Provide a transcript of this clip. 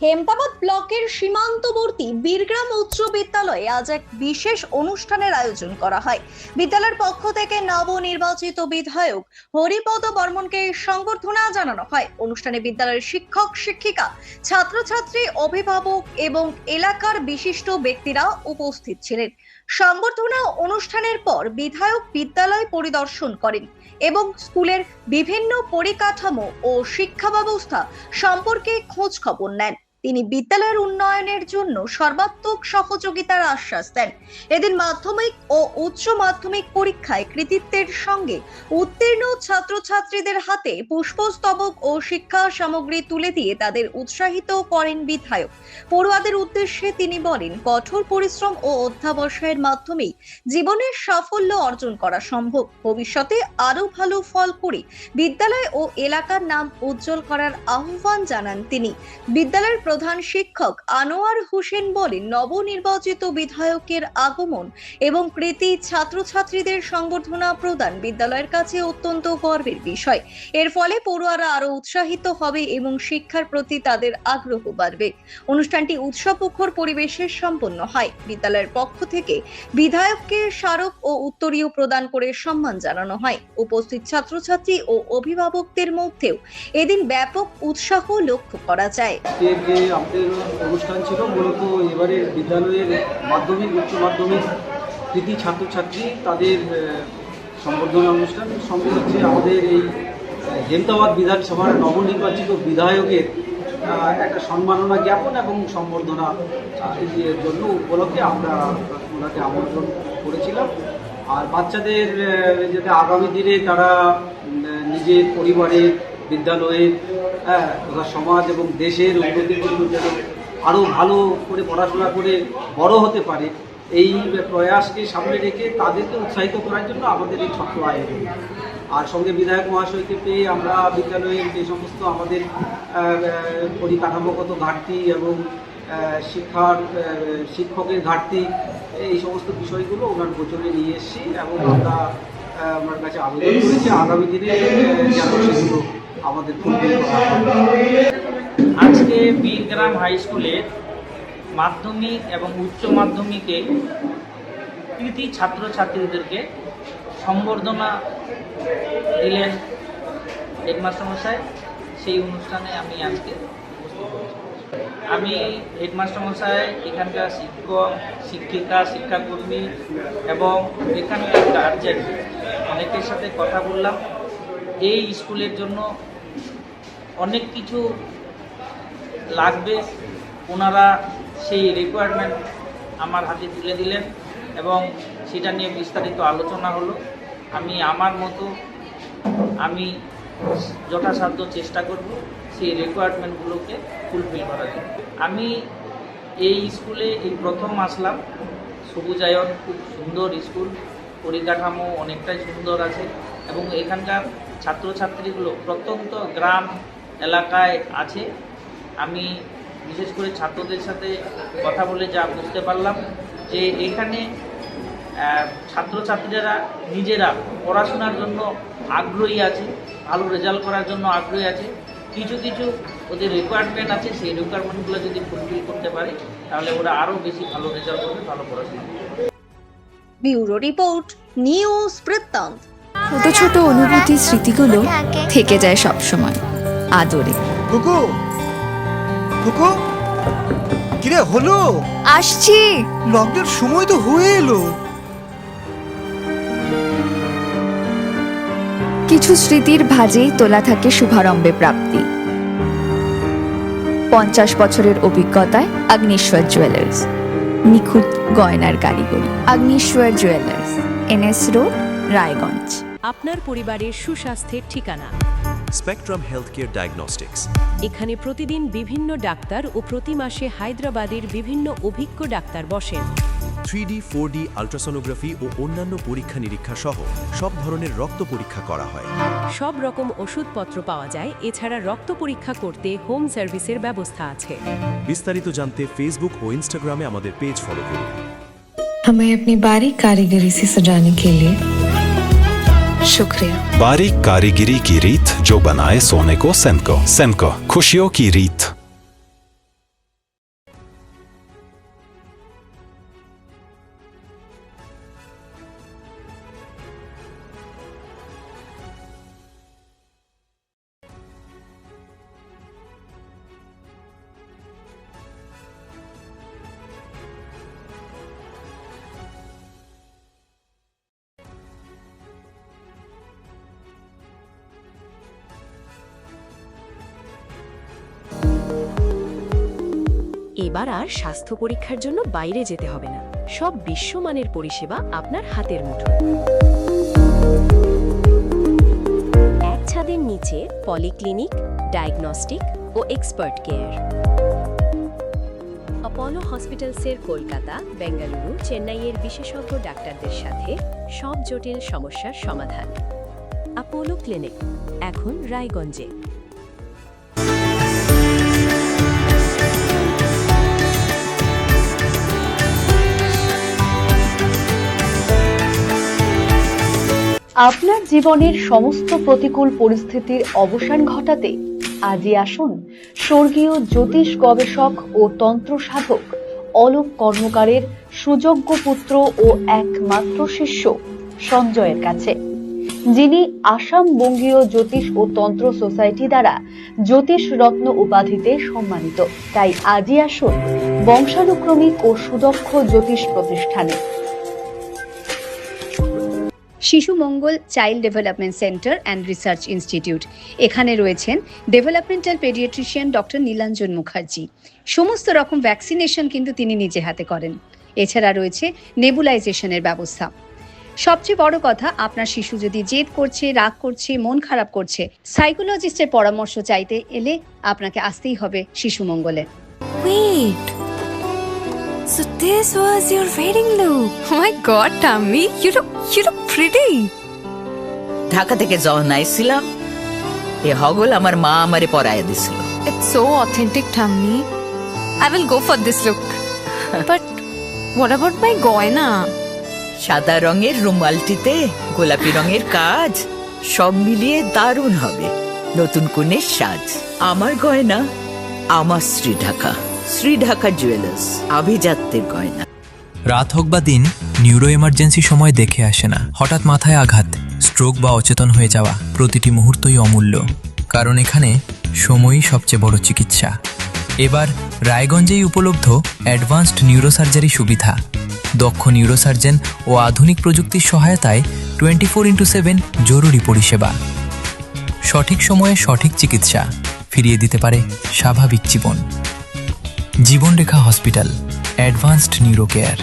হেমতাবাদ ব্লকের সীমান্তবর্তী বীরগ্রাম উচ্চ বিদ্যালয়ে আজ এক বিশেষ অনুষ্ঠানের আয়োজন করা হয়। বিদ্যালয়ের পক্ষ থেকে নবনির্বাচিত বিধায়ক হরিপদ বর্মনকে সংবর্ধনা জানানো হয়। অনুষ্ঠানে বিদ্যালয়ের শিক্ষক শিক্ষিকা, ছাত্রছাত্রী, অভিভাবক এবং এলাকার বিশিষ্ট ব্যক্তিরা উপস্থিত ছিলেন। সংবর্ধনা অনুষ্ঠানের পর বিধায়ক বিদ্যালয় পরিদর্শন করেন এবং স্কুলের বিভিন্ন পরিকাঠামো ও শিক্ষা ব্যবস্থা সম্পর্কে খোঁজ খবর নেন। তিনি বিদ্যালয়ের উন্নয়নের জন্য সর্বাত্মক সহযোগিতার আশ্বাস দেন। এদিন মাধ্যমিক ও উচ্চ মাধ্যমিক পরীক্ষায় কৃতিত্বের সঙ্গে উত্তীর্ণ ছাত্রছাত্রীদের হাতে পুষ্পস্তবক ও শিক্ষা সামগ্রী তুলে দিয়ে তাদের উৎসাহিত করেন বিধায়ক। পড়ুয়াদের উদ্দেশ্যে তিনি বলেন, কঠোর পরিশ্রম ও অধ্যাবসায়ের মাধ্যমেই জীবনের সাফল্য অর্জন করা সম্ভব। ভবিষ্যতে আরো ভালো ফল করে বিদ্যালয় ও এলাকার নাম উজ্জ্বল করার আহ্বান জানান তিনি। বিদ্যালয়ের প্রধান শিক্ষক আনোয়ার হোসেন বলেন, নবনির্বাচিত বিধায়কের আগমন এবং কৃতি ছাত্রছাত্রীদের সংবর্ধনা প্রদান বিদ্যালয়ের কাছে অত্যন্ত গর্বের বিষয়। এর ফলে পড়ুয়ারা আরো উৎসাহিত হবে এবং শিক্ষার প্রতি তাদের আগ্রহ বাড়বে। অনুষ্ঠানটি উৎসবমুখর পরিবেশে সম্পন্ন হয়। বিদ্যালয়ের পক্ষ থেকে বিধায়ককে স্মারক ও উত্তরীয় প্রদান করে সম্মান জানানো হয়। উপস্থিত ছাত্রছাত্রী ও অভিভাবকদের মধ্যেও এদিন ব্যাপক উৎসাহ লক্ষ্য করা যায়। আমাদের অনুষ্ঠান ছিল মূলত এবারের বিদ্যালয়ের মাধ্যমিক উচ্চ মাধ্যমিক কৃতি ছাত্রছাত্রী তাদের সংবর্ধনা অনুষ্ঠান। সঙ্গে হচ্ছে আমাদের এই হেমতাবাদ বিধানসভার নবনির্বাচিত বিধায়কের একটা সম্মাননা জ্ঞাপন এবং সম্বর্ধনা এর জন্য উপলক্ষে আমরা ওনাকে আমন্ত্রণ করেছিলাম। আর বাচ্চাদের যাতে আগামী দিনে তারা নিজের পরিবারের, বিদ্যালয়ের তথা সমাজ এবং দেশের উন্নতির জন্য যেন আরও ভালো করে পড়াশোনা করে বড় হতে পারে, এই প্রয়াসকে সামনে রেখে তাদেরকে উৎসাহিত করার জন্য আমাদের এই ছোট্ট আয়োজন। আর সঙ্গে বিধায়ক মহাশয়কে পেয়ে আমরা বিদ্যালয়ের যে সমস্ত আমাদের পরিকাঠামোগত ঘাটতি এবং শিক্ষকের ঘাটতি, এই সমস্ত বিষয়গুলো ওনার গোচরে নিয়ে এসেছি এবং আমরা ওনার কাছে আবেদন করেছি আগামী দিনে যেন সেগুলো আমাদের ফুলফিল করা হয়। আজকে বীরগ্রাম হাই স্কুলের মাধ্যমিক এবং উচ্চ মাধ্যমিকে কৃতি ছাত্রছাত্রীদেরকে সম্বর্ধনা দিলেন হেডমাস্টার মশাই। সেই অনুষ্ঠানে আমি আজকে হেডমাস্টার মশাই, এখানকার শিক্ষক শিক্ষিকা, শিক্ষাকর্মী এবং এখানকার গার্জেন অনেকের সাথে কথা বললাম। এই স্কুলের জন্য অনেক কিছু লাগবে, ওনারা সেই রিকোয়ারমেন্ট আমার হাতে তুলে দিলেন এবং সেটা নিয়ে বিস্তারিত আলোচনা হলো। আমি আমার মতো যথাসাধ্য চেষ্টা করব সেই রিকোয়ারমেন্টগুলোকে ফুলফিল করার জন্য। আমি এই স্কুলে এই প্রথম আসলাম। সবুজায়ন খুব সুন্দর স্কুল, পরিকাঠামো অনেকটাই সুন্দর আছে এবং এখানকার ছাত্রছাত্রীগুলো প্রত্যন্ত গ্রাম এলাকায় আছে। আমি বিশেষ করে ছাত্রদের সাথে কথা বলে যা বুঝতে পারলাম যে এখানে ছাত্রছাত্রীরা নিজেরা পড়াশোনার জন্য আগ্রহী আছে, ভালো রেজাল্ট করার জন্য আগ্রহী আছে। কিছু কিছু ওদের রিকোয়ারমেন্ট আছে, সেই রিকোয়ারমেন্টগুলো যদি ফুলফিল করতে পারে তাহলে ওরা আরও বেশি ভালো রেজাল্ট করবে, ভালো পড়াশোনা করবে। ব্যুরো রিপোর্ট, নিউজ বৃত্তান্ত। ছোট ছোট অনুভূতি, স্মৃতিগুলো থেকে যায় সব সময় আদরে। কুকু কুকু, কিরে হলো? আসছি। লকডাউন সময় তো হয়ে এলো। কিছু স্মৃতির ভাজেই তোলা থাকে শুভারম্ভে প্রাপ্তি। 50 বছরের অভিজ্ঞতায় আগ্নেশ্বর জুয়েলার্স, নিখুঁত গয়নার কারিগরি। Agneshwar jewellers, NS road, Raiganj. আপনার পরিবারের সুস্বাস্থ্যের ঠিকানা স্পেকট্রাম হেলথকেয়ার ডায়াগনস্টিক্স। এখানে প্রতিদিন বিভিন্ন ডাক্তার ও প্রতি মাসে হায়দ্রাবাদের বিভিন্ন অভিজ্ঞ ডাক্তার বসেন। 3D, 4D আল্ট্রাসোনোগ্রাফি ও অন্যান্য পরীক্ষা নিরীক্ষা সহ সব ধরনের রক্ত পরীক্ষা করা হয়। সব রকম ওষুধপত্র পাওয়া যায়। এছাড়া রক্ত পরীক্ষা করতে হোম সার্ভিসের ব্যবস্থা আছে। বিস্তারিত জানতে ফেসবুক ও ইনস্টাগ্রামে আমাদের পেজ ফলো করুন। हमें अपनी बारीक कारीगरी से सजाने के लिए शुक्रिया। बारीक कारीगरी की रीत जो बनाए सोने को सेनको। सेनको, खुशियों की रीत। এবার আর স্বাস্থ্য পরীক্ষার জন্য বাইরে যেতে হবে না, সব বিশ্বমানের পরিষেবা আপনার হাতের মুঠোয়। এক ছাদের নিচে পলিক্লিনিক, ডায়াগনস্টিক ও এক্সপার্ট কেয়ার। অপোলো হসপিটালসের কলকাতা, বেঙ্গালুরু, চেন্নাইয়ের বিশেষজ্ঞ ডাক্তারদের সাথে সব জটিল সমস্যার সমাধান। অপোলো ক্লিনিক এখন রায়গঞ্জে। আপনার জীবনের সমস্ত প্রতিকূল পরিস্থিতির অবসান ঘটাতে আজই আসুন স্বর্গীয় জ্যোতিষ গবেষক ও তন্ত্র সাধক অলোক কর্মকারের সুযোগ্য পুত্র ও একমাত্র শিষ্য সঞ্জয়ের কাছে, যিনি আসাম বঙ্গীয় জ্যোতিষ ও তন্ত্র সোসাইটি দ্বারা জ্যোতিষ রত্ন উপাধিতে সম্মানিত। তাই আজই আসুন বংশানুক্রমিক ও সুদক্ষ জ্যোতিষ প্রতিষ্ঠানে। Shishu Mangal child development centre and research institute. এখানে রয়েছেন developmental paediatrician doctor Nilanjan Mukherjee. সমস্ত রকম ভ্যাকসিনেশন কিন্তু তিনি নিজে হাতে করেন। এছাড়া রয়েছে নেবুলাইজেশনের ব্যবস্থা। সবচেয়ে বড় কথা, আপনার শিশু যদি জেদ করছে, রাগ করছে, মন খারাপ করছে, সাইকোলজিস্টের পরামর্শ চাইতে এলে আপনাকে আসতেই হবে শিশু মঙ্গলে। Wait. So this was your wedding look. Oh my god, Tammy, you look pretty. Dhaka থেকে যখন আইছিলাম এ হগল আমার মা আমারে পরায় দিছিল। It's so authentic, Tammy. I will go for this look. But what about my goina? সাদা রঙের রুমালটিতে গোলাপি রঙের কাজ, সব মিলিয়ে দারুণ হবে নতুন কনের সাজ। আমার গয়না আমার শ্রী ঢাকা জুয়েলার্স, আভিজাত্যের গয়না। রাত হোক বা দিন, নিউরো এমার্জেন্সি সময় দেখে আসে না। হঠাৎ মাথায় আঘাত, স্ট্রোক বা অচেতন হয়ে যাওয়া, প্রতিটি মুহূর্তই অমূল্য, কারণ এখানে সময়ই সবচেয়ে বড় চিকিৎসা। এবার রায়গঞ্জেই উপলব্ধ অ্যাডভান্সড নিউরোসার্জারি সুবিধা। দক্ষ নিউরোসার্জন ও আধুনিক প্রযুক্তির সহায়তায় 24x7 জরুরি পরিষেবা। সঠিক সময়ে সঠিক চিকিৎসা ফিরিয়ে দিতে পারে স্বাভাবিক জীবন। জীবনরেখা হসপিটাল, অ্যাডভান্সড নিউরো কেয়ার।